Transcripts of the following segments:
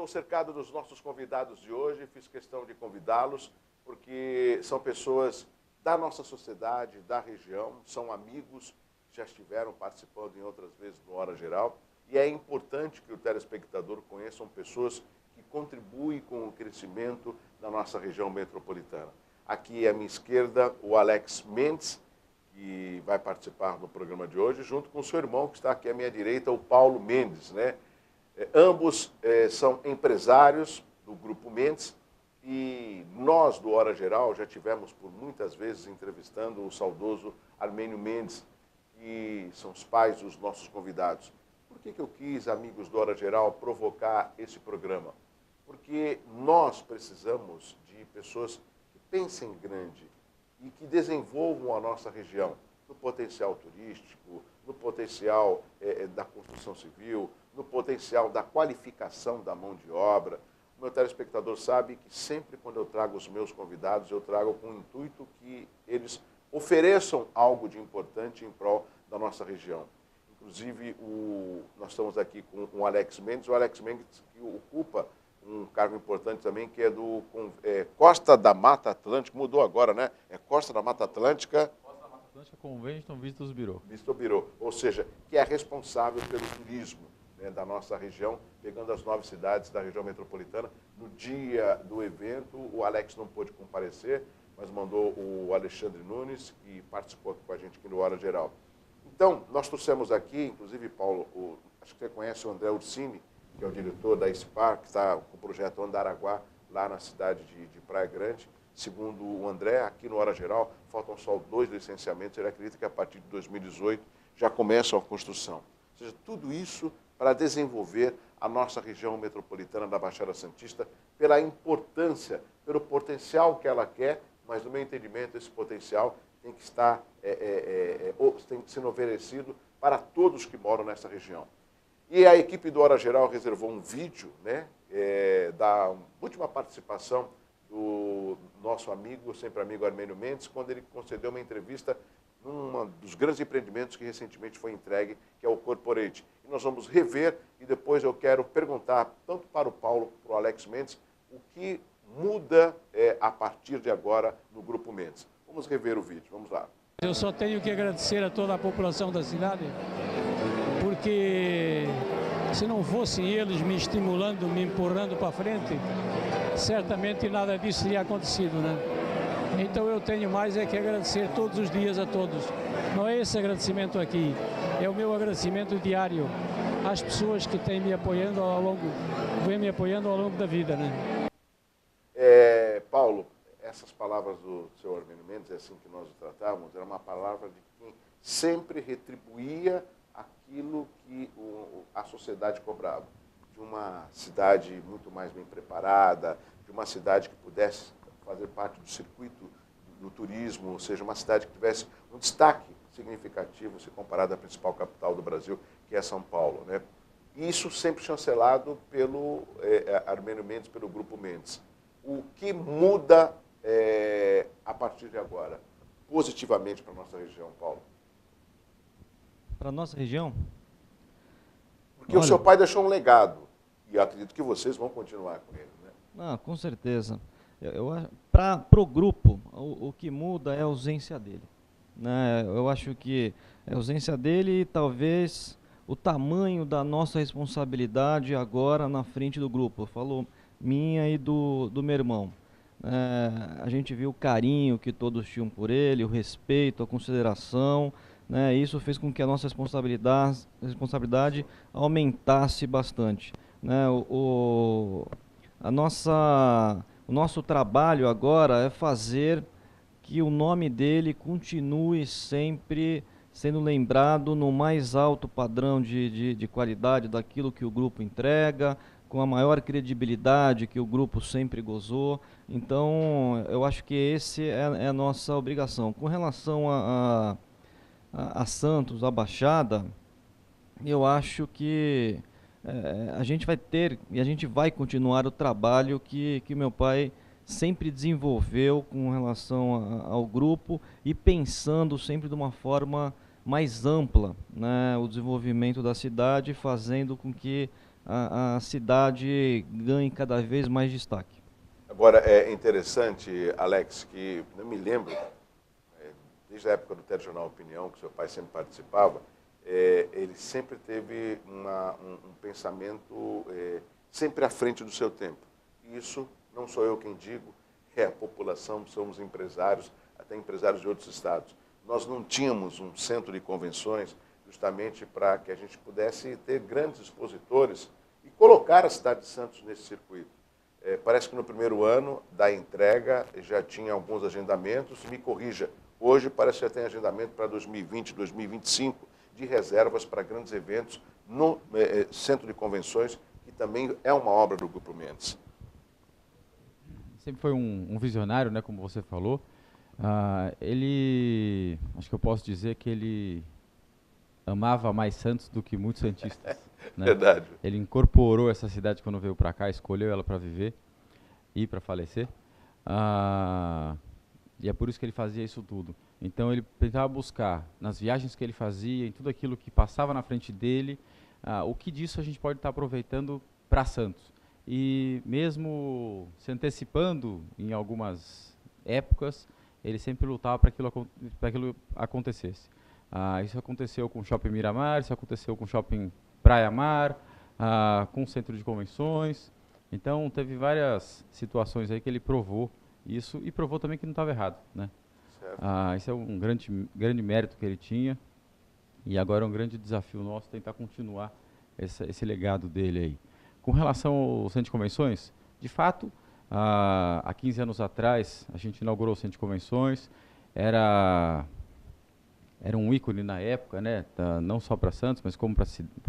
cercado dos nossos convidados de hoje, fiz questão de convidá-los, porque são pessoas da nossa sociedade, da região, são amigos, já estiveram participando em outras vezes no Hora Geral, e é importante que o telespectador conheçam pessoas que contribuem com o crescimento da nossa região metropolitana. Aqui à minha esquerda, o Alex Mendes, que vai participar do programa de hoje, junto com o seu irmão, que está aqui à minha direita, o Paulo Mendes, né? Ambos são empresários do Grupo Mendes e nós, do Hora Geral, já tivemos por muitas vezes entrevistando o saudoso Armênio Mendes, que são os pais dos nossos convidados. Por que eu quis, amigos do Hora Geral, provocar esse programa? Porque nós precisamos de pessoas que pensem grande e que desenvolvam a nossa região no potencial turístico, no potencial da construção civil, no potencial da qualificação da mão de obra. O meu telespectador sabe que sempre quando eu trago os meus convidados, eu trago com o intuito que eles ofereçam algo de importante em prol da nossa região. Inclusive, nós estamos aqui com o Alex Mendes que ocupa um cargo importante também, que é do Costa da Mata Atlântica, mudou agora, né? É Costa da Mata Atlântica. Costa da Mata Atlântica Convention Visitors Bureau. Visitors Bureau, ou seja, que é responsável pelo turismo, né, da nossa região, pegando as 9 cidades da região metropolitana. No dia do evento, o Alex não pôde comparecer, mas mandou o Alexandre Nunes, que participou com a gente aqui no Hora Geral. Então, nós trouxemos aqui, inclusive, Paulo, acho que você conhece o André Ursini, que é o diretor da SPAR, que está com o projeto Andaraguá, lá na cidade de Praia Grande. Segundo o André, aqui no Hora Geral, faltam só 2 licenciamentos. Ele acredita que a partir de 2018 já começa a construção. Ou seja, tudo isso para desenvolver a nossa região metropolitana da Baixada Santista, pela importância, pelo potencial que ela quer, mas, no meu entendimento, esse potencial tem que estar tem que ser oferecido para todos que moram nessa região. E a equipe do Hora Geral reservou um vídeo, né, da última participação do nosso amigo, sempre amigo Armênio Mendes, quando ele concedeu uma entrevista num dos grandes empreendimentos que recentemente foi entregue, que é o Corporate. E nós vamos rever e depois eu quero perguntar, tanto para o Paulo, para o Alex Mendes, o que muda a partir de agora no Grupo Mendes. Vamos rever o vídeo, vamos lá. Eu só tenho que agradecer a toda a população da cidade, porque se não fossem eles me estimulando, me empurrando para frente, certamente nada disso teria acontecido, né? Então eu tenho mais que agradecer todos os dias a todos. Não é esse agradecimento aqui, é o meu agradecimento diário às pessoas que têm me apoiando vêm me apoiando ao longo da vida, né? Paulo, essas palavras do senhor Armênio Mendes, é assim que nós o tratávamos, era uma palavra de quem sempre retribuía aquilo que a sociedade cobrava. De uma cidade muito mais bem preparada, de uma cidade que pudesse fazer parte do circuito do turismo, ou seja, uma cidade que tivesse um destaque significativo se comparado à principal capital do Brasil, que é São Paulo, né? Isso sempre chancelado pelo Armênio Mendes, pelo Grupo Mendes. O que muda a partir de agora, positivamente para a nossa região, Paulo? Para a nossa região? Porque o seu pai deixou um legado, e eu acredito que vocês vão continuar com ele, né? Com certeza. Para o grupo, o que muda é a ausência dele, né? Eu acho que a ausência dele e talvez o tamanho da nossa responsabilidade agora na frente do grupo. Falou minha e do meu irmão. A gente viu o carinho que todos tinham por ele, o respeito, a consideração, né? Isso fez com que a nossa responsabilidade aumentasse bastante, né? O nosso trabalho agora é fazer que o nome dele continue sempre sendo lembrado no mais alto padrão de qualidade daquilo que o grupo entrega, com a maior credibilidade que o grupo sempre gozou. Então, eu acho que esse é a nossa obrigação. Com relação a Santos, a Baixada, eu acho que a gente vai ter e a gente vai continuar o trabalho que meu pai sempre desenvolveu com relação ao grupo e pensando sempre de uma forma mais ampla, né, o desenvolvimento da cidade, fazendo com que a cidade ganhe cada vez mais destaque. Agora, é interessante, Alex, que eu me lembro, desde a época do Telejornal Opinião, que seu pai sempre participava, ele sempre teve um pensamento sempre à frente do seu tempo. E isso não sou eu quem digo, é a população, somos empresários, até empresários de outros estados. Nós não tínhamos um centro de convenções justamente para que a gente pudesse ter grandes expositores e colocar a cidade de Santos nesse circuito. Parece que no primeiro ano da entrega já tinha alguns agendamentos, me corrija, hoje parece que já tem agendamento para 2020, 2025, de reservas para grandes eventos no Centro de Convenções, que também é uma obra do Grupo Mendes. Sempre foi um visionário, né, como você falou. Ele, acho que eu posso dizer que ele amava mais Santos do que muitos santistas. Né? Verdade. Ele incorporou essa cidade quando veio para cá, escolheu ela para viver e para falecer. E é por isso que ele fazia isso tudo. Então ele tentava buscar, nas viagens que ele fazia, em tudo aquilo que passava na frente dele, o que disso a gente pode estar aproveitando para Santos. E mesmo se antecipando em algumas épocas, ele sempre lutava para que aquilo acontecesse. Isso aconteceu com o Shopping Miramar, isso aconteceu com o Shopping Praia Mar, com o Centro de Convenções. Então teve várias situações aí que ele provou isso e provou também que não estava errado, né? Esse é um grande mérito que ele tinha e agora é um grande desafio nosso tentar continuar esse legado dele aí. Com relação ao Centro de Convenções, de fato, há 15 anos atrás a gente inaugurou o Centro de Convenções, era um ícone na época, né? Não só para Santos, mas como para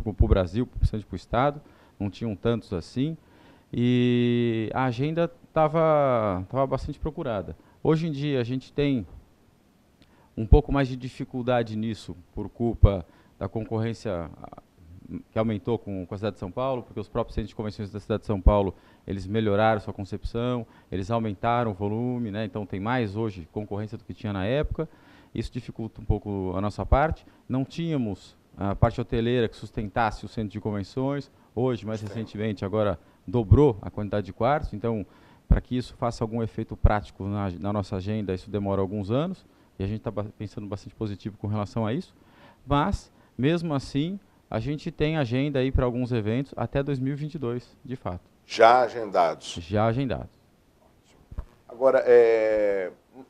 o Brasil, para o Estado, não tinham tantos assim. E a agenda estava bastante procurada. Hoje em dia a gente tem um pouco mais de dificuldade nisso por culpa da concorrência que aumentou com a cidade de São Paulo, porque os próprios centros de convenções da cidade de São Paulo, eles melhoraram sua concepção, eles aumentaram o volume, né? Então tem mais hoje concorrência do que tinha na época. Isso dificulta um pouco a nossa parte. Não tínhamos a parte hoteleira que sustentasse o centro de convenções. Hoje, mais recentemente, agora dobrou a quantidade de quartos. Então, para que isso faça algum efeito prático na nossa agenda, isso demora alguns anos. E a gente está pensando bastante positivo com relação a isso. Mas, mesmo assim, a gente tem agenda aí para alguns eventos até 2022, de fato. Já agendados? Já agendados. Agora,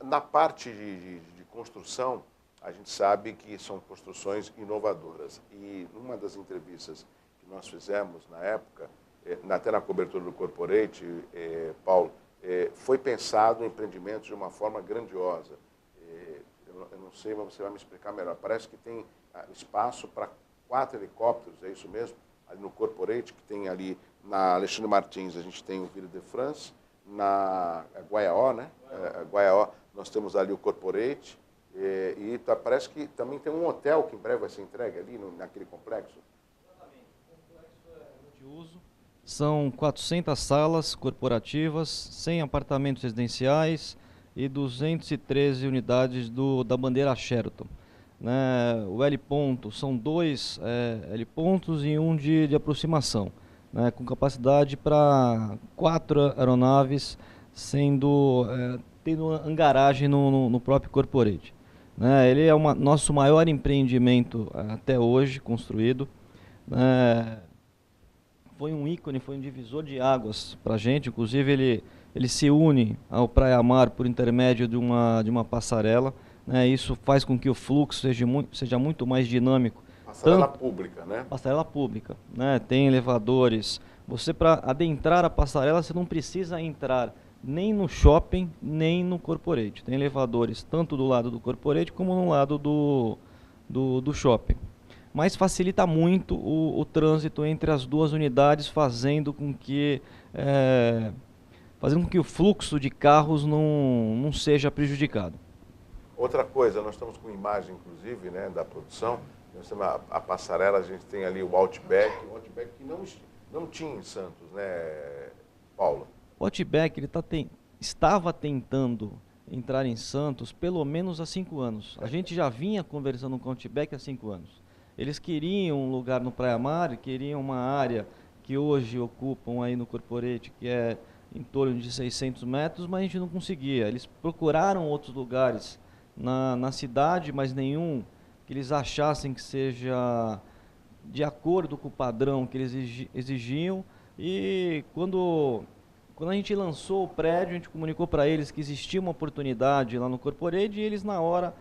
na parte de construção, a gente sabe que são construções inovadoras. E numa das entrevistas que nós fizemos na época, até na cobertura do Corporate, Paulo, foi pensado em empreendimentos de uma forma grandiosa. Eu não sei, mas você vai me explicar melhor. Parece que tem espaço para 4 helicópteros, é isso mesmo? Ali no Corporate, que tem ali na Alexandre Martins, a gente tem o Ville de France, na Guaiaó, né? Guaiaó, nós temos ali o Corporate, e parece que também tem um hotel que em breve vai ser entregue ali naquele complexo. Exatamente, o complexo é multiuso. São 400 salas corporativas, 100 apartamentos residenciais e 213 unidades da bandeira Sheraton. Né? O L-ponto são 2 L-pontos e um de aproximação, né? Com capacidade para 4 aeronaves, tendo hangaragem no próprio Corporate. Né? Ele é o nosso maior empreendimento até hoje construído. Foi um ícone, foi um divisor de águas para a gente. Inclusive ele se une ao Praia Mar por intermédio de uma passarela. Né? Isso faz com que o fluxo seja muito mais dinâmico. Passarela pública, né? Passarela pública, né? Tem elevadores. Você, para adentrar a passarela, você não precisa entrar nem no shopping, nem no Corporate. Tem elevadores tanto do lado do Corporate como no lado do shopping. Mas facilita muito o trânsito entre as duas unidades, fazendo com que o fluxo de carros não seja prejudicado. Outra coisa, nós estamos com imagem, inclusive, né, da produção. Nós temos a passarela, a gente tem ali o Outback que não tinha em Santos, né, Paulo? O Outback estava tentando entrar em Santos pelo menos há 5 anos. A gente já vinha conversando com o Outback há 5 anos. Eles queriam um lugar no Praia Mar, queriam uma área que hoje ocupam aí no Corporate, que é em torno de 600 metros, mas a gente não conseguia. Eles procuraram outros lugares na cidade, mas nenhum que eles achassem que seja de acordo com o padrão que eles exigiam. E quando a gente lançou o prédio, a gente comunicou para eles que existia uma oportunidade lá no Corporate e eles na hora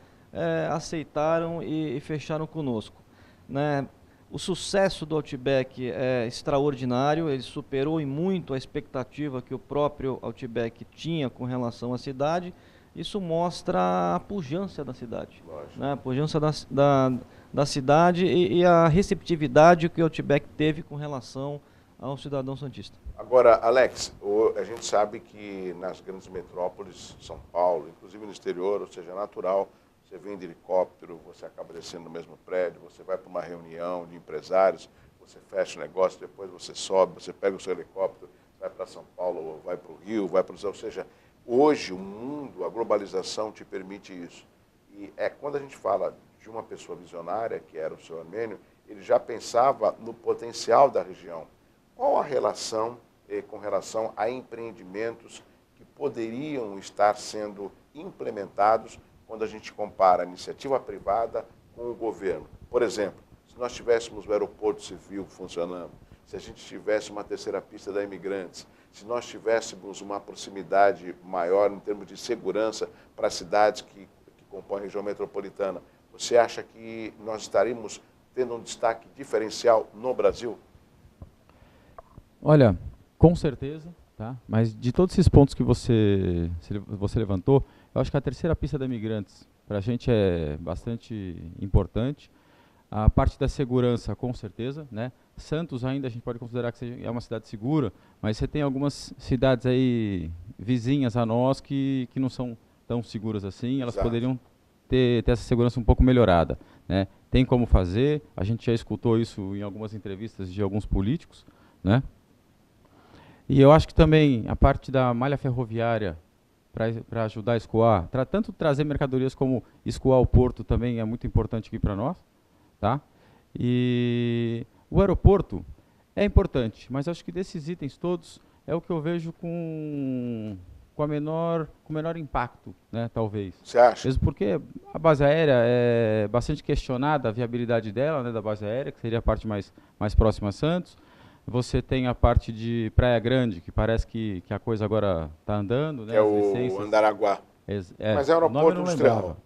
aceitaram e fecharam conosco, né? O sucesso do Outback é extraordinário, ele superou em muito a expectativa que o próprio Outback tinha com relação à cidade. Isso mostra a pujança da cidade, né? A pujança da cidade e a receptividade que o Outback teve com relação ao cidadão santista. Agora, Alex, a gente sabe que nas grandes metrópoles, São Paulo, inclusive no exterior, ou seja, é natural, você vem de helicóptero, você acaba descendo no mesmo prédio, você vai para uma reunião de empresários, você fecha o negócio, depois você sobe, você pega o seu helicóptero, vai para São Paulo, ou vai para o Rio, vai para o... Ou seja, hoje o mundo, a globalização te permite isso. E quando a gente fala de uma pessoa visionária, que era o senhor Armênio, ele já pensava no potencial da região. Qual a relação com relação a empreendimentos que poderiam estar sendo implementados quando a gente compara a iniciativa privada com o governo? Por exemplo, se nós tivéssemos o aeroporto civil funcionando, se a gente tivesse uma terceira pista da Imigrantes, se nós tivéssemos uma proximidade maior em termos de segurança para as cidades que compõem a região metropolitana, você acha que nós estaríamos tendo um destaque diferencial no Brasil? Olha, com certeza, tá? Mas de todos esses pontos que você levantou, eu acho que a terceira pista da Imigrantes para a gente é bastante importante. A parte da segurança, com certeza, né? Santos ainda a gente pode considerar que é uma cidade segura, mas você tem algumas cidades aí vizinhas a nós que não são tão seguras assim. Elas poderiam ter essa segurança um pouco melhorada, né? Tem como fazer, a gente já escutou isso em algumas entrevistas de alguns políticos, né? E eu acho que também a parte da malha ferroviária para ajudar a escoar, tanto trazer mercadorias como escoar o porto também é muito importante aqui para nós, tá? E o aeroporto é importante, mas acho que desses itens todos é o que eu vejo com menor impacto, né, talvez. Você acha? Mesmo porque a base aérea é bastante questionada, a viabilidade dela, né, da base aérea, que seria a parte mais próxima a Santos. Você tem a parte de Praia Grande, que parece que a coisa agora está andando, né? É o Andaraguá. Mas é um aeroporto industrial.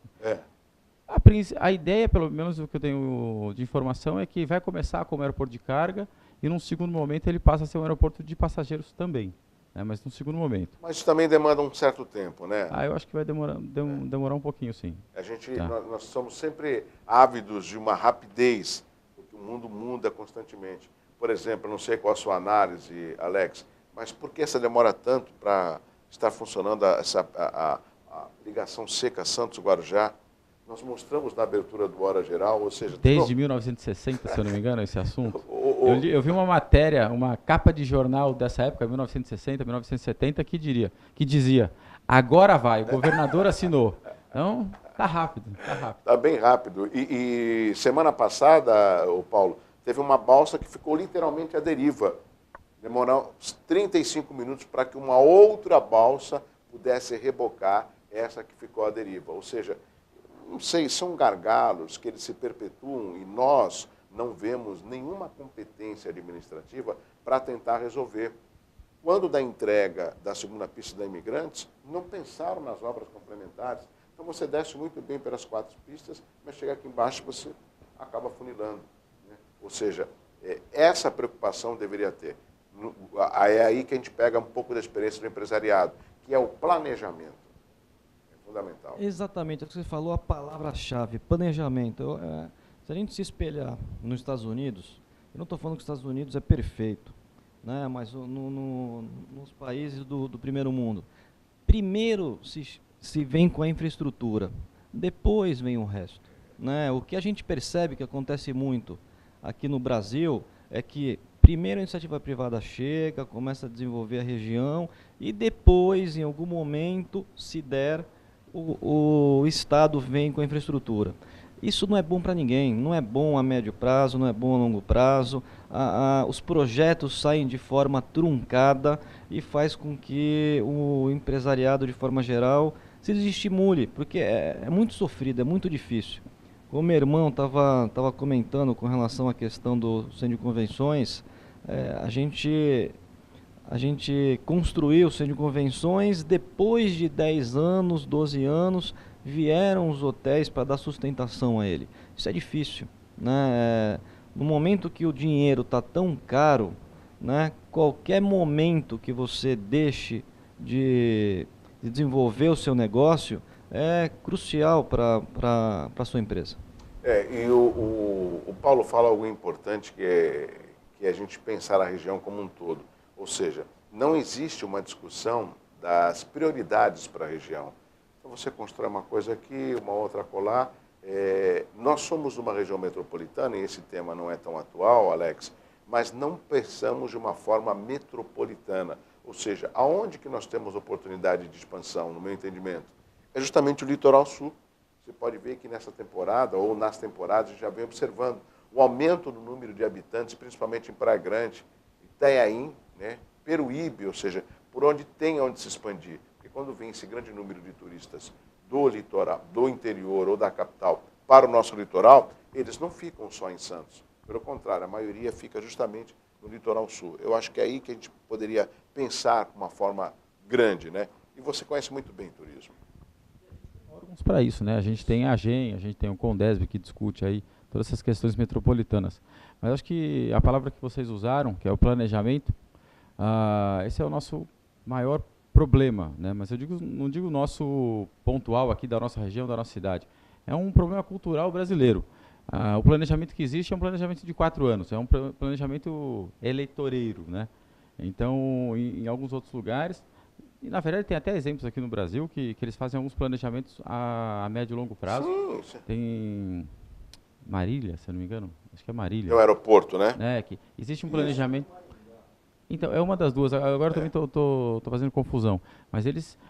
A ideia, pelo menos o que eu tenho de informação, é que vai começar como aeroporto de carga e num segundo momento ele passa a ser um aeroporto de passageiros também, né? Mas num segundo momento. Mas isso também demanda um certo tempo, né? Eu acho que vai demorar um pouquinho, sim. Nós somos sempre ávidos de uma rapidez, porque o mundo muda constantemente. Por exemplo, não sei qual a sua análise, Alex, mas por que essa demora tanto para estar funcionando a ligação seca Santos-Guarujá? Nós mostramos na abertura do Hora Geral, ou seja... Desde 1960, se eu não me engano, esse assunto. Eu vi uma matéria, uma capa de jornal dessa época, 1960, 1970, que dizia, agora vai, o governador assinou. Então, tá rápido. Tá bem rápido. E semana passada, Paulo, teve uma balsa que ficou literalmente à deriva. Demorou uns 35 minutos para que uma outra balsa pudesse rebocar essa que ficou à deriva. Ou seja, não sei, são gargalos que eles se perpetuam e nós não vemos nenhuma competência administrativa para tentar resolver. Quando da entrega da segunda pista da Imigrantes, não pensaram nas obras complementares. Então você desce muito bem pelas 4 pistas, mas chega aqui embaixo você acaba funilando. Ou seja, essa preocupação deveria ter. É aí que a gente pega um pouco da experiência do empresariado, que é o planejamento. É fundamental. Exatamente, é o que você falou, a palavra-chave, planejamento. Se a gente se espelhar nos Estados Unidos, eu não estou falando que os Estados Unidos é perfeito, né, mas nos países do primeiro mundo, primeiro se vem com a infraestrutura, depois vem o resto, né? O que a gente percebe que acontece muito aqui no Brasil é que primeiro a iniciativa privada chega, começa a desenvolver a região e depois, em algum momento, se der, o Estado vem com a infraestrutura. Isso não é bom para ninguém, não é bom a médio prazo, não é bom a longo prazo. Os projetos saem de forma truncada e faz com que o empresariado, de forma geral, se desestimule, porque é muito sofrido, é muito difícil. Como meu irmão estava comentando com relação à questão do centro de convenções, a gente construiu o centro de convenções, depois de 10 anos, 12 anos, vieram os hotéis para dar sustentação a ele. Isso é difícil, né? No momento que o dinheiro está tão caro, né, qualquer momento que você deixe de desenvolver o seu negócio é crucial para a sua empresa. E o Paulo fala algo importante, que é a gente pensar a região como um todo. Ou seja, não existe uma discussão das prioridades para a região. Então você constrói uma coisa aqui, uma outra acolá. Nós somos uma região metropolitana, e esse tema não é tão atual, Alex, mas não pensamos de uma forma metropolitana. Ou seja, aonde que nós temos oportunidade de expansão, no meu entendimento? É justamente o litoral sul. Você pode ver que nessa temporada, ou nas temporadas, a gente já vem observando o aumento do número de habitantes, principalmente em Praia Grande, Itanhaém, né, Peruíbe, ou seja, por onde tem onde se expandir. Porque quando vem esse grande número de turistas do litoral, do interior ou da capital para o nosso litoral, eles não ficam só em Santos. Pelo contrário, a maioria fica justamente no litoral sul. Eu acho que é aí que a gente poderia pensar de uma forma grande, né? E você conhece muito bem turismo. Órgãos para isso, né? A gente tem a AGEM, a gente tem o CONDESB que discute aí todas essas questões metropolitanas. Mas acho que a palavra que vocês usaram, que é o planejamento, esse é o nosso maior problema, né? Mas eu não digo nosso pontual aqui da nossa região, da nossa cidade. É um problema cultural brasileiro. O planejamento que existe é um planejamento de 4 anos, é um planejamento eleitoreiro, né? Então, em alguns outros lugares, e na verdade tem até exemplos aqui no Brasil que eles fazem alguns planejamentos a médio e longo prazo. Sim. Tem Marília, se eu não me engano, acho que é Marília. É o aeroporto, né? Que existe um planejamento. Então, é uma das duas. Agora eu também estou fazendo confusão. Mas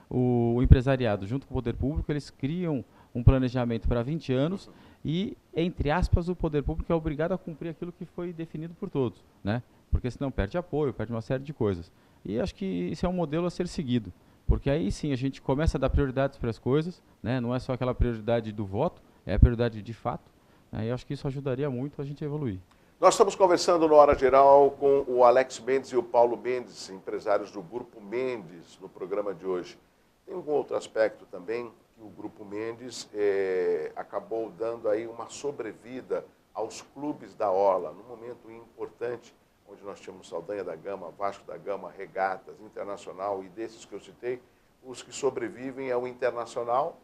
o empresariado, junto com o poder público, eles criam um planejamento para 20 anos e, entre aspas, o poder público é obrigado a cumprir aquilo que foi definido por todos, né? Porque senão perde apoio, perde uma série de coisas. E acho que isso é um modelo a ser seguido, porque aí sim a gente começa a dar prioridades para as coisas, né? Não é só aquela prioridade do voto, é a prioridade de fato. E acho que isso ajudaria muito a gente a evoluir. Nós estamos conversando no Hora Geral com o Alex Mendes e o Paulo Mendes, empresários do Grupo Mendes, no programa de hoje. Tem um outro aspecto também, que o Grupo Mendes acabou dando aí uma sobrevida aos clubes da Orla, num momento importante, onde nós tínhamos Saldanha da Gama, Vasco da Gama, Regatas, Internacional, e desses que eu citei, os que sobrevivem é o Internacional,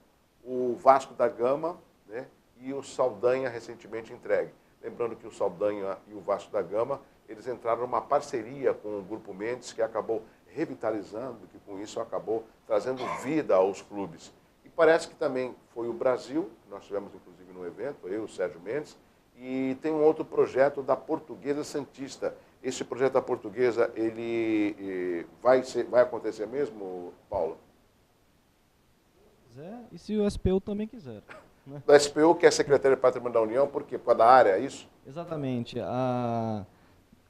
o Vasco da Gama, né, e o Saldanha recentemente entregue. Lembrando que o Saldanha e o Vasco da Gama, eles entraram numa parceria com o Grupo Mendes, que acabou revitalizando, que com isso acabou trazendo vida aos clubes. E parece que também foi o Brasil, nós tivemos inclusive no evento, eu e o Sérgio Mendes, e tem um outro projeto da Portuguesa Santista. Esse projeto da Portuguesa, ele vai acontecer mesmo, Paulo? E se o SPU também quiser. Né? Da SPU, que é a Secretaria de Patrimônio da União, por quê? Por causa da área, é isso? Exatamente. A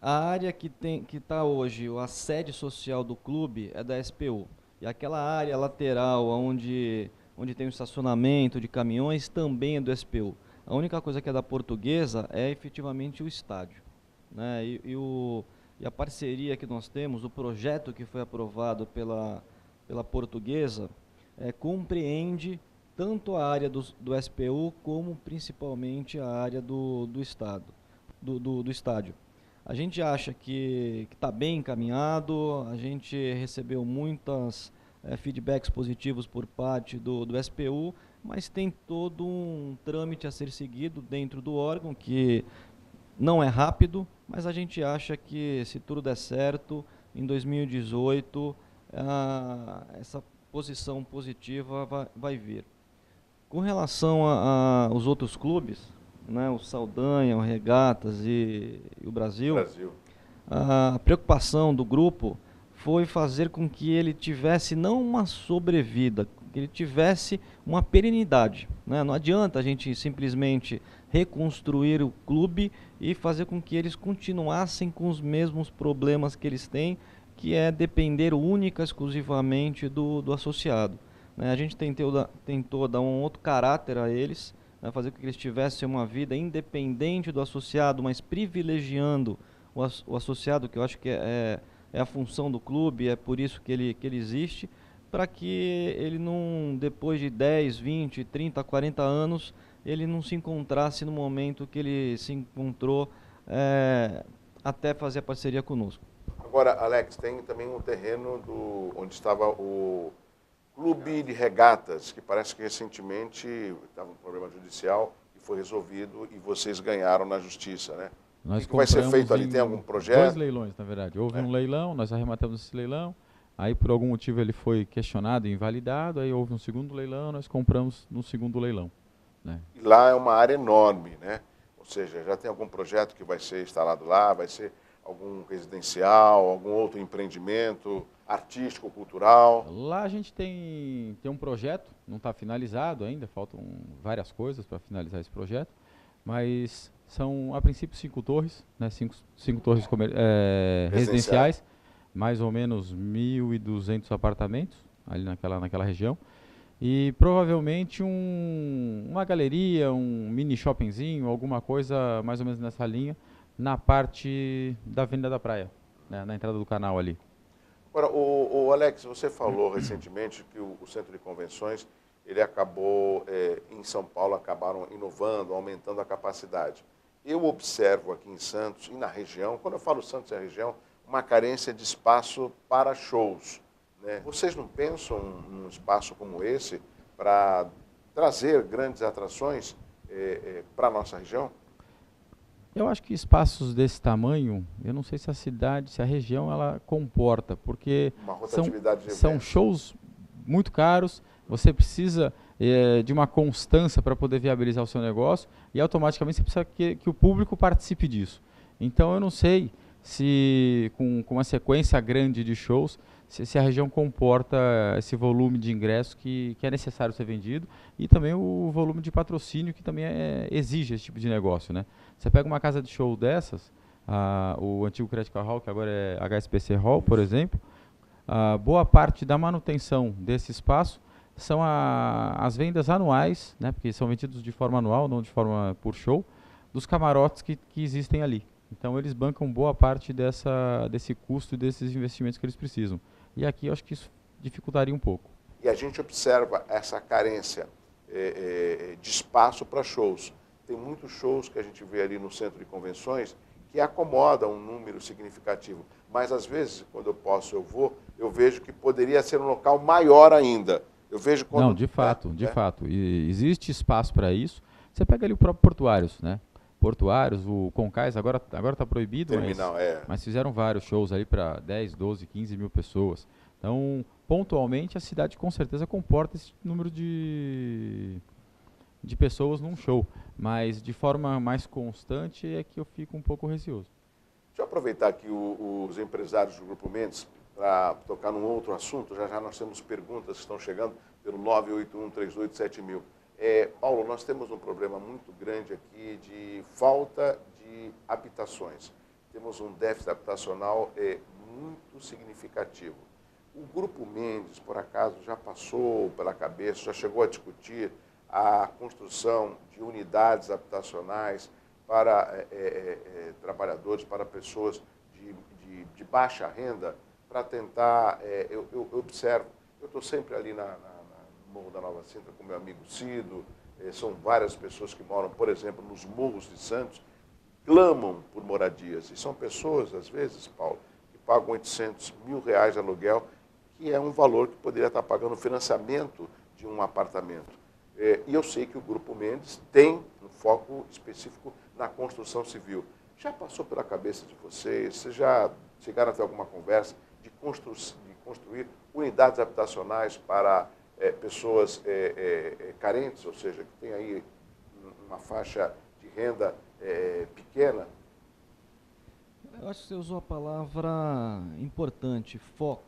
área que está hoje, a sede social do clube é da SPU. E aquela área lateral, onde tem o estacionamento de caminhões, também é do SPU. A única coisa que é da Portuguesa é efetivamente o estádio. Né? E a parceria que nós temos, o projeto que foi aprovado pela Portuguesa, compreende tanto a área do SPU como principalmente a área do estádio. A gente acha que está bem encaminhado, a gente recebeu muitos feedbacks positivos por parte do SPU, mas tem todo um trâmite a ser seguido dentro do órgão, que não é rápido, mas a gente acha que, se tudo der certo, em 2018, essa posição positiva vai vir. Com relação aos outros clubes, né, o Saldanha, o Regatas e o Brasil, a preocupação do grupo foi fazer com que ele tivesse não uma sobrevida, que ele tivesse uma perenidade, né? Não adianta a gente simplesmente reconstruir o clube e fazer com que eles continuassem com os mesmos problemas que eles têm, que é depender única, exclusivamente do associado, né? A gente tentou dar um outro caráter a eles, né? Fazer com que eles tivessem uma vida independente do associado, mas privilegiando o associado, que eu acho que é a função do clube, é por isso que ele existe, para que ele não, depois de 10, 20, 30, 40 anos, ele não se encontrasse no momento que ele se encontrou até fazer a parceria conosco. Agora, Alex, tem também um terreno onde estava o Clube de Regatas, que parece que recentemente estava um problema judicial e foi resolvido e vocês ganharam na justiça, né? O que vai ser feito ali? Tem algum projeto? 2 leilões, na verdade. Houve um leilão, nós arrematamos esse leilão, aí por algum motivo ele foi questionado e invalidado, aí houve um segundo leilão, nós compramos no segundo leilão, né? E lá é uma área enorme, né? Ou seja, já tem algum projeto que vai ser instalado lá, vai ser algum residencial, algum outro empreendimento artístico, cultural? Lá a gente tem um projeto, não está finalizado ainda, faltam várias coisas para finalizar esse projeto, mas são, a princípio, 5 torres, né? 5 torres residenciais, mais ou menos 1.200 apartamentos ali naquela região, e provavelmente uma galeria, um mini shoppingzinho, alguma coisa mais ou menos nessa linha, na parte da Avenida da Praia, né? Na entrada do canal ali. Agora, o Alex, você falou recentemente que o Centro de Convenções, ele acabou, em São Paulo, acabaram inovando, aumentando a capacidade. Eu observo aqui em Santos e na região, quando eu falo Santos e a região, uma carência de espaço para shows, né? Vocês não pensam num espaço como esse para trazer grandes atrações para a nossa região? Eu acho que espaços desse tamanho, eu não sei se a cidade, se a região, ela comporta, porque Uma rotatividade de são eventos. shows muito caros, você precisa de uma constância para poder viabilizar o seu negócio e automaticamente você precisa que o público participe disso. Então eu não sei se com uma sequência grande de shows, se a região comporta esse volume de ingressos que é necessário ser vendido e também o volume de patrocínio que também exige esse tipo de negócio, né? Você pega uma casa de show dessas, o antigo Critical Hall, que agora é HSBC Hall, por exemplo, boa parte da manutenção desse espaço são as vendas anuais, né, porque são vendidos de forma anual, não de forma por show, dos camarotes que existem ali. Então eles bancam boa parte desse custo e desses investimentos que eles precisam. E aqui eu acho que isso dificultaria um pouco. E a gente observa essa carência de espaço para shows. Tem muitos shows que a gente vê ali no centro de convenções que acomodam um número significativo. Mas às vezes, quando eu vejo que poderia ser um local maior ainda. Eu vejo quando... Não, de fato. E existe espaço para isso. Você pega ali o próprio Portuários, né? Portuários, o Concais, agora está proibido, Terminal, mas fizeram vários shows ali para 10, 12, 15 mil pessoas. Então, pontualmente, a cidade com certeza comporta esse número de pessoas num show, mas de forma mais constante é que eu fico um pouco receoso. Deixa eu aproveitar aqui os empresários do Grupo Mendes para tocar num outro assunto. Já nós temos perguntas que estão chegando pelo 981387000. Paulo, nós temos um problema muito grande aqui de falta de habitações. Temos um déficit habitacional muito significativo. O Grupo Mendes, por acaso, já passou pela cabeça, já chegou a discutir a construção de unidades habitacionais para trabalhadores, para pessoas de baixa renda, para tentar, eu observo, eu estou sempre ali no Morro da Nova Sintra com meu amigo Cido, são várias pessoas que moram, por exemplo, nos morros de Santos, clamam por moradias, e são pessoas, às vezes, Paulo, que pagam 800 mil reais de aluguel, que é um valor que poderia estar pagando o financiamento de um apartamento. E eu sei que o Grupo Mendes tem um foco específico na construção civil. Já passou pela cabeça de vocês? Vocês já chegaram a ter alguma conversa de construir unidades habitacionais para pessoas carentes, ou seja, que tem aí uma faixa de renda pequena? Eu acho que você usou a palavra importante, foco.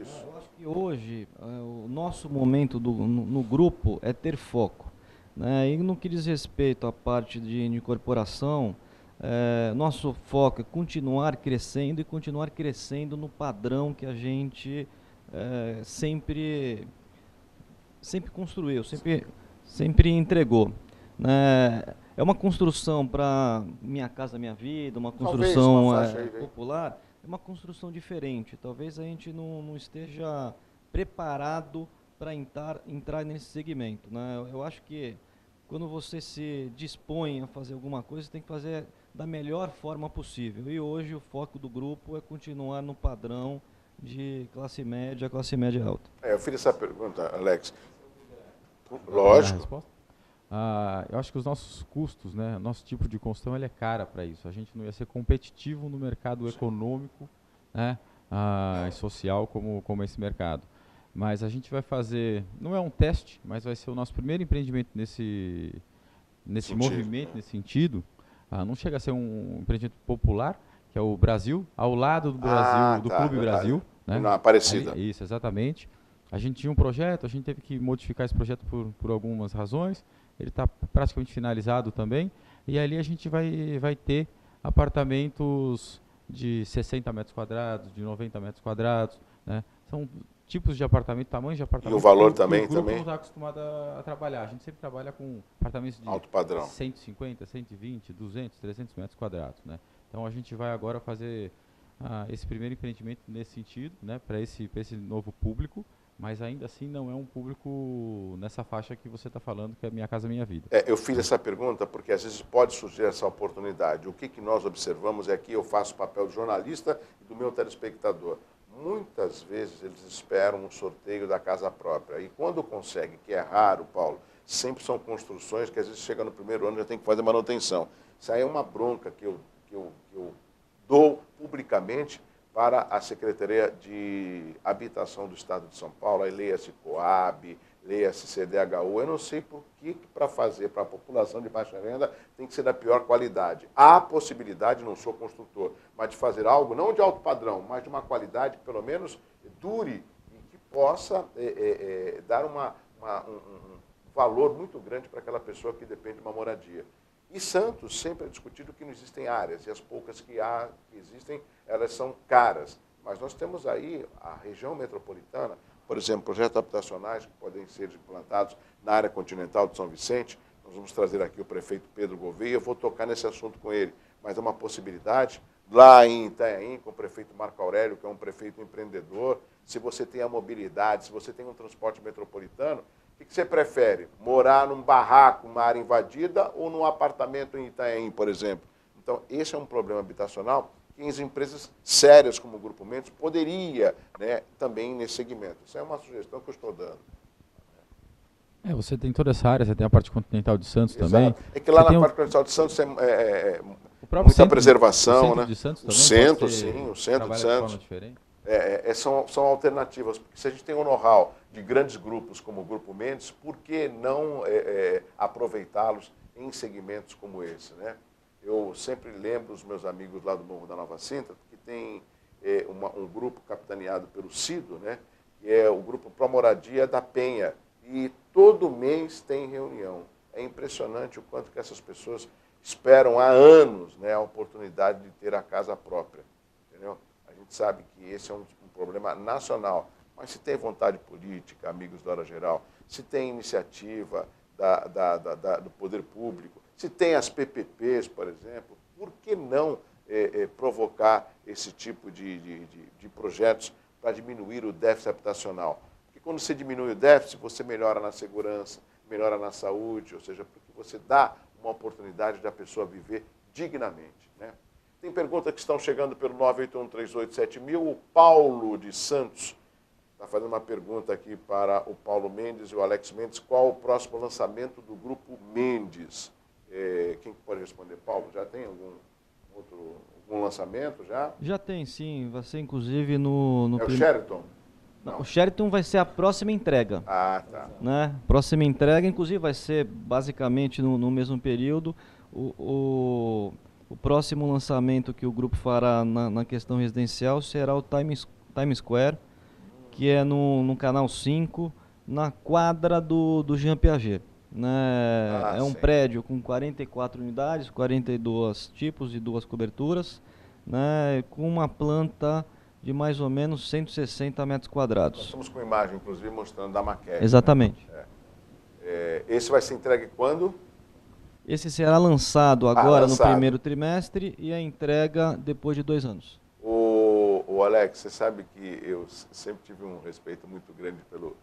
Isso. Eu acho que hoje o nosso momento no grupo é ter foco, né? E no que diz respeito à parte de incorporação, nosso foco é continuar crescendo e continuar crescendo no padrão que a gente sempre construiu, sempre entregou, né? É uma construção para Minha Casa Minha Vida, uma construção popular, é uma construção diferente. Talvez a gente não esteja preparado para entrar nesse segmento, né? Eu acho que quando você se dispõe a fazer alguma coisa, você tem que fazer da melhor forma possível. E hoje o foco do grupo é continuar no padrão de classe média alta. Eu fiz essa pergunta, Alex. Lógico. Eu acho que os nossos custos, né, nosso tipo de construção, ele é cara para isso. A gente não ia ser competitivo no mercado econômico, né, e social como esse mercado. Mas a gente vai fazer, não é um teste, mas vai ser o nosso primeiro empreendimento nesse movimento, nesse sentido. Não chega a ser um empreendimento popular, que é o Brasil, ao lado do Brasil, do Clube Brasil. Né? Na Aparecida. Isso, exatamente. A gente tinha um projeto, a gente teve que modificar esse projeto por algumas razões. Ele está praticamente finalizado também. E ali a gente vai ter apartamentos de 60 metros quadrados, de 90 metros quadrados. Né? São tipos de apartamento, tamanhos de apartamento. E o valor que também? O grupo não está acostumado a trabalhar. A gente sempre trabalha com apartamentos de alto padrão. 150, 120, 200, 300 metros quadrados. Né? Então a gente vai agora fazer esse primeiro empreendimento nesse sentido, né, para esse novo público, mas ainda assim não é um público nessa faixa que você está falando, que é Minha Casa Minha Vida. Eu fiz essa pergunta porque às vezes pode surgir essa oportunidade. O que nós observamos é que eu faço o papel de jornalista e do meu telespectador. Muitas vezes eles esperam um sorteio da casa própria. E quando conseguem, que é raro, Paulo, sempre são construções que às vezes chega no primeiro ano e já tem que fazer manutenção. Isso aí é uma bronca que eu dou publicamente para a Secretaria de Habitação do Estado de São Paulo, aí leia-se Coab, leia-se CDHU, eu não sei por que para fazer para a população de baixa renda tem que ser da pior qualidade. Há possibilidade, não sou construtor, mas de fazer algo não de alto padrão, mas de uma qualidade que pelo menos dure e que possa dar um valor muito grande para aquela pessoa que depende de uma moradia. E Santos sempre é discutido que não existem áreas, e as poucas que existem, elas são caras. Mas nós temos aí a região metropolitana, por exemplo, projetos habitacionais que podem ser implantados na área continental de São Vicente. Nós vamos trazer aqui o prefeito Pedro Gouveia, eu vou tocar nesse assunto com ele, mas é uma possibilidade. Lá em Itanhaém, com o prefeito Marco Aurélio, que é um prefeito empreendedor, se você tem a mobilidade, se você tem um transporte metropolitano, o que você prefere? Morar num barraco, uma área invadida, ou num apartamento em Itanhaém, por exemplo? Então, esse é um problema habitacional que as empresas sérias como o Grupo Mendes poderia, né, também nesse segmento. Isso é uma sugestão que eu estou dando. Você tem toda essa área, você tem a parte continental de Santos. Exato. Também. É que lá na parte continental de Santos muita preservação, né? De Santos também, o centro, sim, o centro de Santos. São alternativas, porque se a gente tem um know-how de grandes grupos como o Grupo Mendes, por que não aproveitá-los em segmentos como esse, né? Eu sempre lembro os meus amigos lá do Morro da Nova Sintra, que tem um grupo capitaneado pelo Cido, né? Que é o Grupo Pro Moradia da Penha, e todo mês tem reunião. É impressionante o quanto que essas pessoas esperam há anos, né, a oportunidade de ter a casa própria, entendeu? A gente sabe que esse é um problema nacional, mas se tem vontade política, amigos da hora geral, se tem iniciativa do poder público, se tem as PPPs, por exemplo, por que não provocar esse tipo de projetos para diminuir o déficit habitacional? Porque quando você diminui o déficit, você melhora na segurança, melhora na saúde, ou seja, porque você dá uma oportunidade da pessoa viver dignamente, né? Tem perguntas que estão chegando pelo 981387000. O Paulo de Santos está fazendo uma pergunta aqui para o Paulo Mendes e o Alex Mendes. Qual o próximo lançamento do Grupo Mendes? Quem pode responder, Paulo? Já tem algum lançamento já? Já tem, sim. Vai ser inclusive no o Sheraton? Não. O Sheraton vai ser a próxima entrega. Ah, tá. Né? Próxima entrega, inclusive, vai ser basicamente no mesmo período. O próximo lançamento que o grupo fará na questão residencial será o Times Square, que é no Canal 5, na quadra do Jean Piaget. Né? É um prédio com 44 unidades, 42 tipos e 2 coberturas, né? Com uma planta de mais ou menos 160 metros quadrados. Nós estamos com imagem, inclusive, mostrando da maquete. Exatamente. Né? Esse vai ser entregue quando? Esse será lançado agora no primeiro trimestre e a entrega depois de 2 anos. O Alex, você sabe que eu sempre tive um respeito muito grande pelo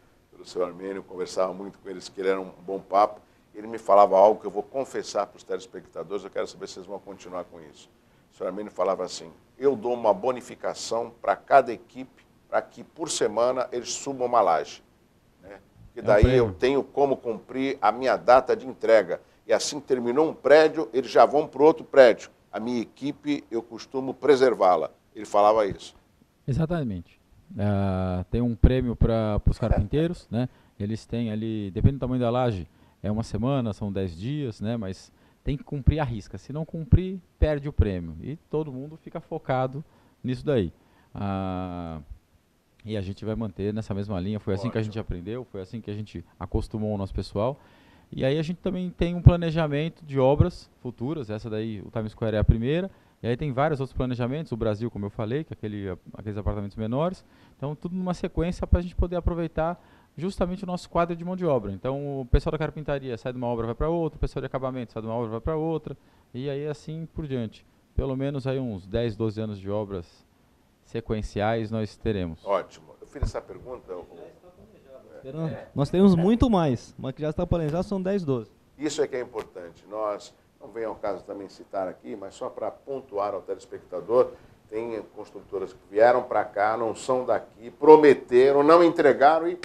seu Armênio, conversava muito com eles, que ele era um bom papo. Ele me falava algo que eu vou confessar para os telespectadores, eu quero saber se vocês vão continuar com isso. O senhor Armênio falava assim: eu dou uma bonificação para cada equipe, para que por semana eles subam uma laje. Né? E daí eu tenho como cumprir a minha data de entrega. E assim terminou um prédio, eles já vão para o outro prédio. A minha equipe, eu costumo preservá-la. Ele falava isso. Exatamente. Tem um prêmio para os carpinteiros, né? Eles têm ali, depende do tamanho da laje, é uma semana, são 10 dias, né? Mas tem que cumprir a risca. Se não cumprir, perde o prêmio. E todo mundo fica focado nisso daí. E a gente vai manter nessa mesma linha. Foi assim que a gente aprendeu, foi assim que a gente acostumou o nosso pessoal. E aí a gente também tem um planejamento de obras futuras. Essa daí, o Times Square é a primeira. E aí tem vários outros planejamentos, o Brasil, como eu falei, que é aqueles apartamentos menores. Então, tudo numa sequência para a gente poder aproveitar justamente o nosso quadro de mão de obra. Então, o pessoal da carpintaria sai de uma obra, vai para outra, o pessoal de acabamento sai de uma obra, vai para outra, e aí assim por diante. Pelo menos aí uns 10, 12 anos de obras sequenciais nós teremos. Ótimo. Eu fiz essa pergunta... Nós temos muito mais, mas que já está planejado são 10, 12. Isso é que é importante. Nós... Não vem ao caso também citar aqui, mas só para pontuar ao telespectador, tem construtoras que vieram para cá, não são daqui, prometeram, não entregaram e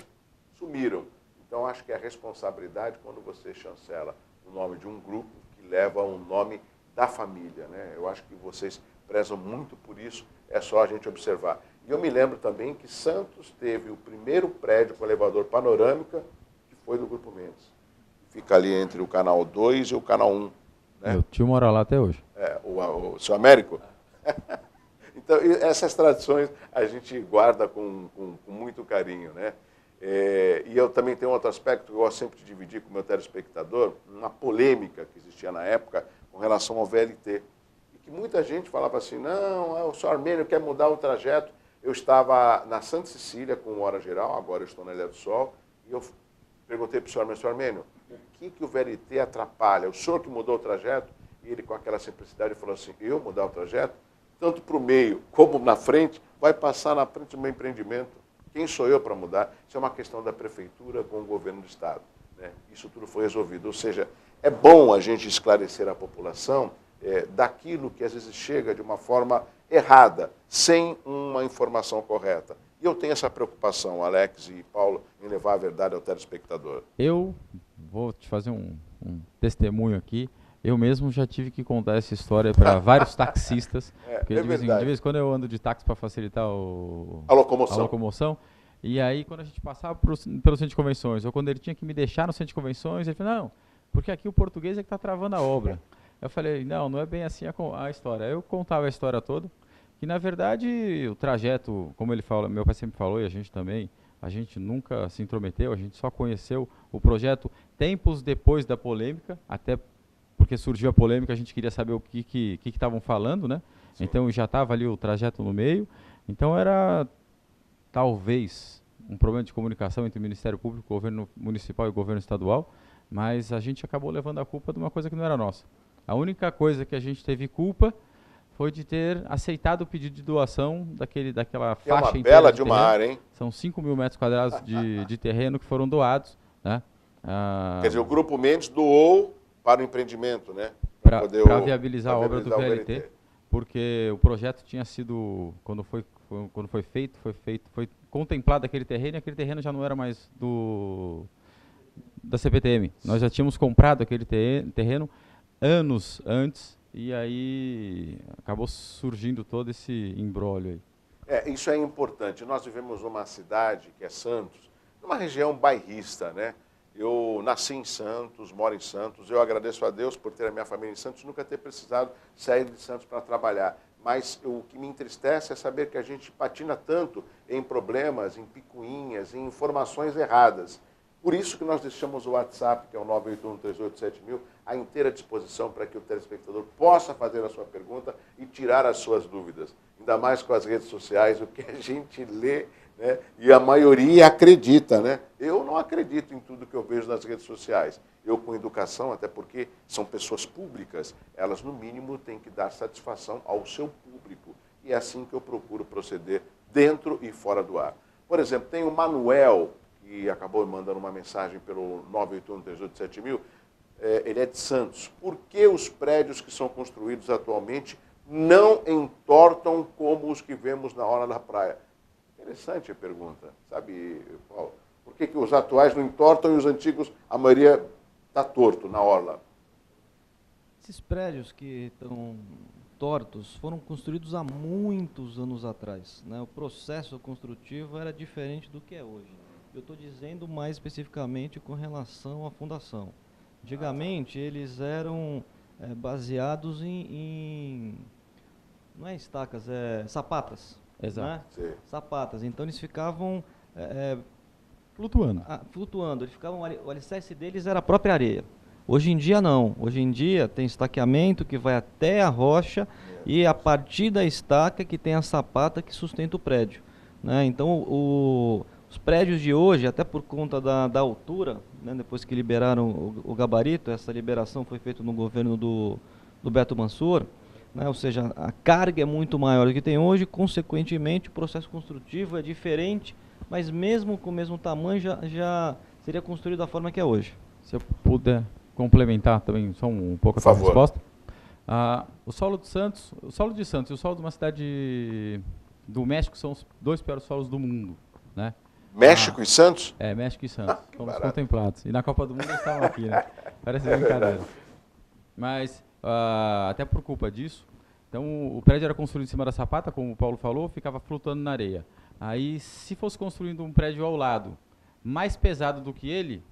sumiram. Então, acho que é a responsabilidade quando você chancela o nome de um grupo que leva o nome da família. Né? Eu acho que vocês prezam muito por isso, é só a gente observar. E eu me lembro também que Santos teve o primeiro prédio com elevador panorâmica, que foi do Grupo Mendes. Fica ali entre o Canal 2 e o Canal 1. Né? Meu tio mora lá até hoje. O seu Américo? Então, essas tradições a gente guarda com muito carinho. Né? E eu também tenho outro aspecto que eu gosto sempre de dividir com o meu telespectador, uma polêmica que existia na época com relação ao VLT. E que muita gente falava assim, não, o senhor Armênio quer mudar o trajeto. Eu estava na Santa Cecília com o Hora Geral, agora eu estou na Ilha do Sol, e eu perguntei para o senhor Armênio, o que o VLT atrapalha? O senhor que mudou o trajeto? E ele, com aquela simplicidade, falou assim, eu mudar o trajeto? Tanto para o meio como na frente, vai passar na frente do meu empreendimento. Quem sou eu para mudar? Isso é uma questão da prefeitura com o governo do estado. Né? Isso tudo foi resolvido. Ou seja, é bom a gente esclarecer a população daquilo que às vezes chega de uma forma errada, sem uma informação correta. E eu tenho essa preocupação, Alex e Paulo, em levar a verdade ao telespectador. Eu vou te fazer um testemunho aqui. Eu mesmo já tive que contar essa história para vários taxistas. Porque de vez em quando eu ando de táxi para facilitar a locomoção. E aí, quando a gente passava pelo centro de convenções, ou quando ele tinha que me deixar no centro de convenções, ele falou, não, porque aqui o português é que está travando a obra. Eu falei, não é bem assim a história. Eu contava a história toda, que na verdade o trajeto, como ele fala, meu pai sempre falou, e a gente também, a gente nunca se intrometeu, a gente só conheceu o projeto tempos depois da polêmica, até porque surgiu a polêmica, a gente queria saber o que estavam falando, né? Sim. Então já estava ali o trajeto no meio, então era talvez um problema de comunicação entre o Ministério Público, o governo municipal e o governo estadual, mas a gente acabou levando a culpa de uma coisa que não era nossa. A única coisa que a gente teve culpa foi de ter aceitado o pedido de doação daquela faixa inteira. É uma bela de uma área, hein? São 5 mil metros quadrados de terreno que foram doados. Né? Quer dizer, o Grupo Mendes doou para o empreendimento, né? Para viabilizar a obra do VLT, porque o projeto tinha sido, quando foi feito, foi contemplado aquele terreno, e aquele terreno já não era mais da CPTM. Nós já tínhamos comprado aquele terreno anos antes, e aí acabou surgindo todo esse imbróglio aí. Isso é importante. Nós vivemos numa cidade, que é Santos, numa região bairrista, né? Eu nasci em Santos, moro em Santos, eu agradeço a Deus por ter a minha família em Santos, nunca ter precisado sair de Santos para trabalhar. mas o que me entristece é saber que a gente patina tanto em problemas, em picuinhas, em informações erradas. Por isso que nós deixamos o WhatsApp, que é o 981387000, à inteira disposição para que o telespectador possa fazer a sua pergunta e tirar as suas dúvidas. Ainda mais com as redes sociais, o que a gente lê, né? E a maioria acredita, né? Eu não acredito em tudo que eu vejo nas redes sociais. Eu, com educação, até porque são pessoas públicas, elas, no mínimo, têm que dar satisfação ao seu público. E é assim que eu procuro proceder dentro e fora do ar. Por exemplo, tem o Manuel, que acabou me mandando uma mensagem pelo 981387000, ele é de Santos. Por que os prédios que são construídos atualmente não entortam como os que vemos na orla da praia? Interessante a pergunta, sabe, Paulo? Por que os atuais não entortam e os antigos, a maioria está torto na orla? Esses prédios que estão tortos foram construídos há muitos anos atrás, né? O processo construtivo era diferente do que é hoje. Eu estou dizendo mais especificamente com relação à fundação. Antigamente, eles eram baseados não é estacas, é sapatas. Exato. Né? Sapatas. Então, eles ficavam Flutuando. flutuando. Eles ficavam, o alicerce deles era a própria areia. Hoje em dia, não. Hoje em dia, tem estaqueamento que vai até a rocha e a partir da estaca que tem a sapata que sustenta o prédio. Né? Então, os prédios de hoje, até por conta da altura, né, depois que liberaram o gabarito, essa liberação foi feita no governo do Beto Mansur, né, ou seja, a carga é muito maior do que tem hoje, consequentemente o processo construtivo é diferente, mas mesmo com o mesmo tamanho já seria construído da forma que é hoje. Se eu puder complementar também só um pouco a sua resposta. O solo de Santos e o solo de uma cidade do México são os dois piores solos do mundo, né? México e Santos? É, México e Santos. Fomos barato. contemplados. E na Copa do Mundo eles estavam aqui, né? Parece brincadeira. Mas, até por culpa disso, então o prédio era construído em cima da sapata, como o Paulo falou, ficava flutuando na areia. Aí, se fosse construindo um prédio ao lado, mais pesado do que ele,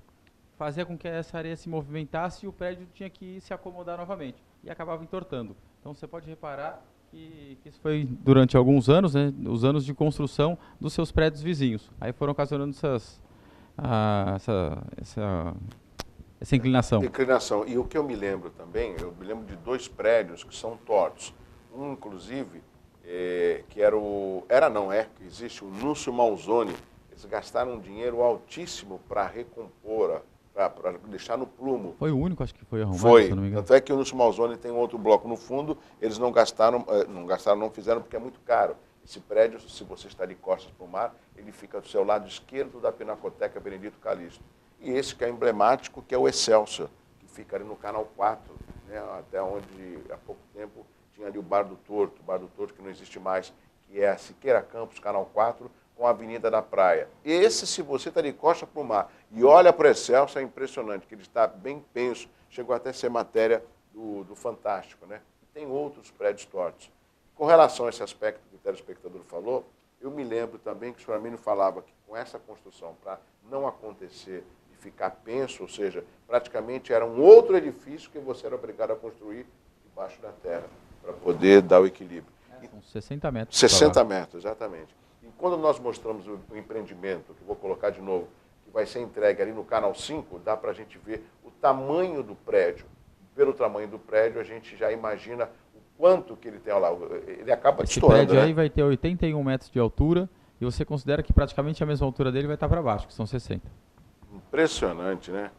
fazia com que essa areia se movimentasse e o prédio tinha que se acomodar novamente. E acabava entortando. Então, você pode reparar que isso foi durante alguns anos, né, os anos de construção dos seus prédios vizinhos. Aí foram ocasionando essa inclinação. Inclinação. E o que eu me lembro também, eu me lembro de dois prédios que são tortos. Um, inclusive, que que existe, o Núncio Malzone. Eles gastaram um dinheiro altíssimo para recompor, para deixar no plumo. Foi o único, acho que foi arrumado, Foi. se eu não me engano. Tanto é que o Núncio Malzone tem um outro bloco no fundo, eles não fizeram porque é muito caro. Esse prédio, se você está de costas para o mar, ele fica do seu lado esquerdo da Pinacoteca Benedito Calixto. E esse que é emblemático, que é o Excelsior, que fica ali no Canal 4, né, até onde há pouco tempo tinha ali o Bar do Torto que não existe mais, que é a Siqueira Campos, Canal 4, com a Avenida da Praia. Esse, se você está de costas para o mar e olha para o Excelsior, é impressionante, que ele está bem penso, chegou até a ser matéria do Fantástico, né? E tem outros prédios tortos. Com relação a esse aspecto que o telespectador falou, eu me lembro também que o senhor Armínio falava que com essa construção, para não acontecer de ficar penso, ou seja, praticamente era um outro edifício que você era obrigado a construir debaixo da terra, para poder dar o equilíbrio. São 60 metros. 60 metros, exatamente. E quando nós mostramos o empreendimento, que vou colocar de novo, que vai ser entregue ali no Canal 5, dá para a gente ver o tamanho do prédio. Pelo tamanho do prédio, a gente já imagina o quanto que ele tem lá. Ele acaba Esse estourando, prédio né? aí vai ter 81 metros de altura e você considera que praticamente a mesma altura dele vai estar para baixo, que são 60. Impressionante, né?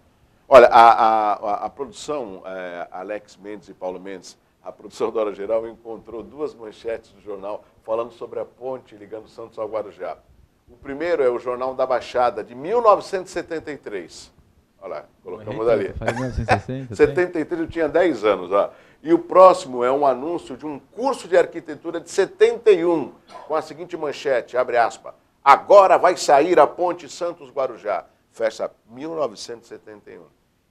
Olha, a produção, Alex Mendes e Paulo Mendes, a produção da Hora Geral encontrou duas manchetes do jornal falando sobre a ponte ligando Santos ao Guarujá. O primeiro é o Jornal da Baixada, de 1973. Olha lá, colocamos ali. Faz 1960. 73 eu tinha 10 anos. Ó. E o próximo é um anúncio de um curso de arquitetura de 71, com a seguinte manchete, abre aspas, agora vai sair a ponte Santos-Guarujá. Fecha 1971.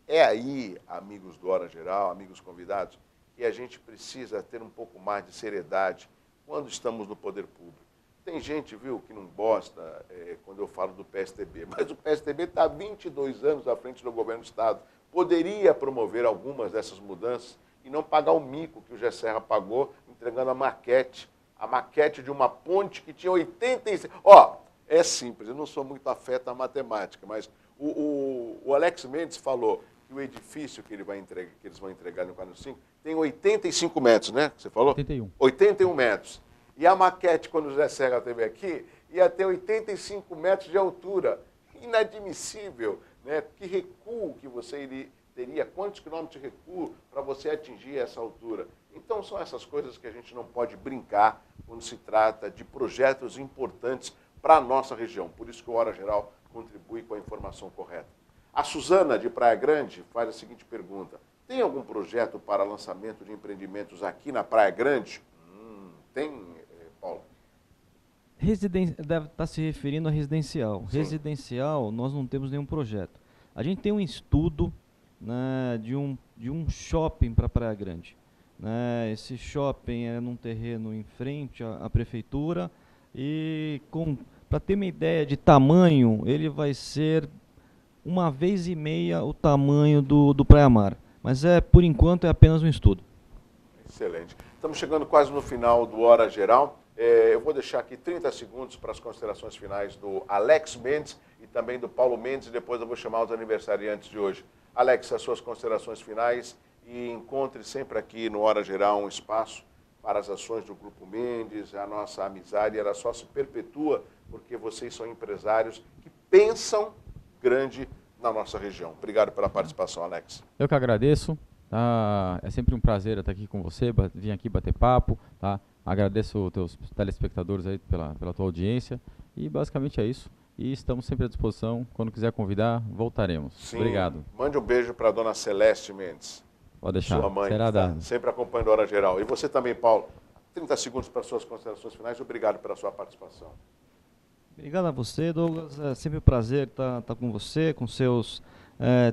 É aí, amigos do Hora Geral, amigos convidados, que a gente precisa ter um pouco mais de seriedade quando estamos no poder público. Tem gente, viu, que não gosta quando eu falo do PSDB, mas o PSDB está há 22 anos à frente do governo do Estado. Poderia promover algumas dessas mudanças e não pagar o mico que o Gé Serra pagou entregando a maquete de uma ponte que tinha 85... é simples, eu não sou muito afeto à matemática, mas o Alex Mendes falou que o edifício que eles vão entregar no 45 tem 85 metros, né? Você falou? 81. 81 metros. E a maquete, quando o Gé Serra esteve aqui, ia ter 85 metros de altura. Inadmissível, né? Que recuo que você teria, quantos quilômetros de recuo para você atingir essa altura. Então são essas coisas que a gente não pode brincar quando se trata de projetos importantes para a nossa região. Por isso que o Hora Geral contribui com a informação correta. A Suzana, de Praia Grande, faz a seguinte pergunta. Tem algum projeto para lançamento de empreendimentos aqui na Praia Grande? Tem, Paulo? Deve estar se referindo a residencial. Sim. Residencial, nós não temos nenhum projeto. A gente tem um estudo, né, de um shopping para Praia Grande. Né? Esse shopping é num terreno em frente à prefeitura e, para ter uma ideia de tamanho, ele vai ser 1,5 vezes o tamanho do Praia Mar. Mas por enquanto é apenas um estudo. Excelente. Estamos chegando quase no final do Hora Geral. Eu vou deixar aqui 30 segundos para as considerações finais do Alex Mendes e também do Paulo Mendes, e depois eu vou chamar os aniversariantes de hoje. Alex, as suas considerações finais, e encontre sempre aqui no Hora Geral um espaço para as ações do Grupo Mendes. A nossa amizade, ela só se perpetua porque vocês são empresários que pensam grande na nossa região. Obrigado pela participação, Alex. Eu que agradeço. Tá? É sempre um prazer estar aqui com você, vir aqui bater papo. Tá? Agradeço os teus telespectadores aí pela tua audiência. E basicamente é isso. E estamos sempre à disposição. Quando quiser convidar, voltaremos. Sim. Obrigado. Mande um beijo para a dona Celeste Mendes. Pode deixar. Sua mãe, será dado. Sempre acompanhando a Hora Geral. E você também, Paulo. 30 segundos para suas considerações finais. Obrigado pela sua participação. Obrigado a você, Douglas. É sempre um prazer estar com você, com seus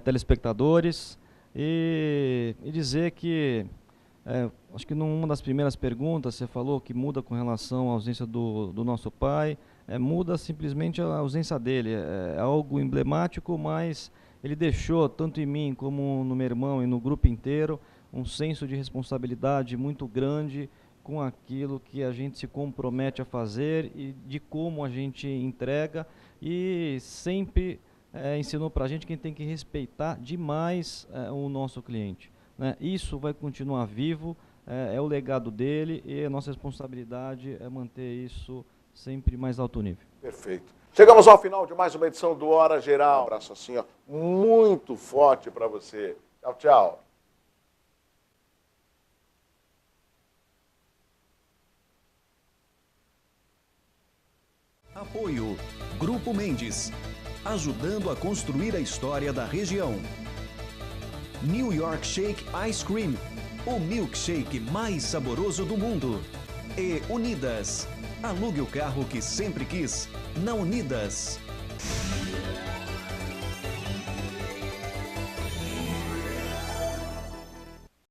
telespectadores. E dizer que, acho que numa das primeiras perguntas, você falou que muda com relação à ausência do nosso pai. Muda simplesmente a ausência dele. É algo emblemático, mas ele deixou, tanto em mim como no meu irmão e no grupo inteiro, um senso de responsabilidade muito grande com aquilo que a gente se compromete a fazer e de como a gente entrega, e sempre ensinou para a gente que a gente tem que respeitar demais o nosso cliente. Né? Isso vai continuar vivo, é o legado dele, e a nossa responsabilidade é manter isso sempre mais alto nível. Perfeito. Chegamos ao final de mais uma edição do Hora Geral. Um abraço assim, ó, muito forte para você. Tchau, tchau. Apoio Grupo Mendes, ajudando a construir a história da região. New York Shake Ice Cream, o milkshake mais saboroso do mundo. E Unidas, alugue o carro que sempre quis na Unidas.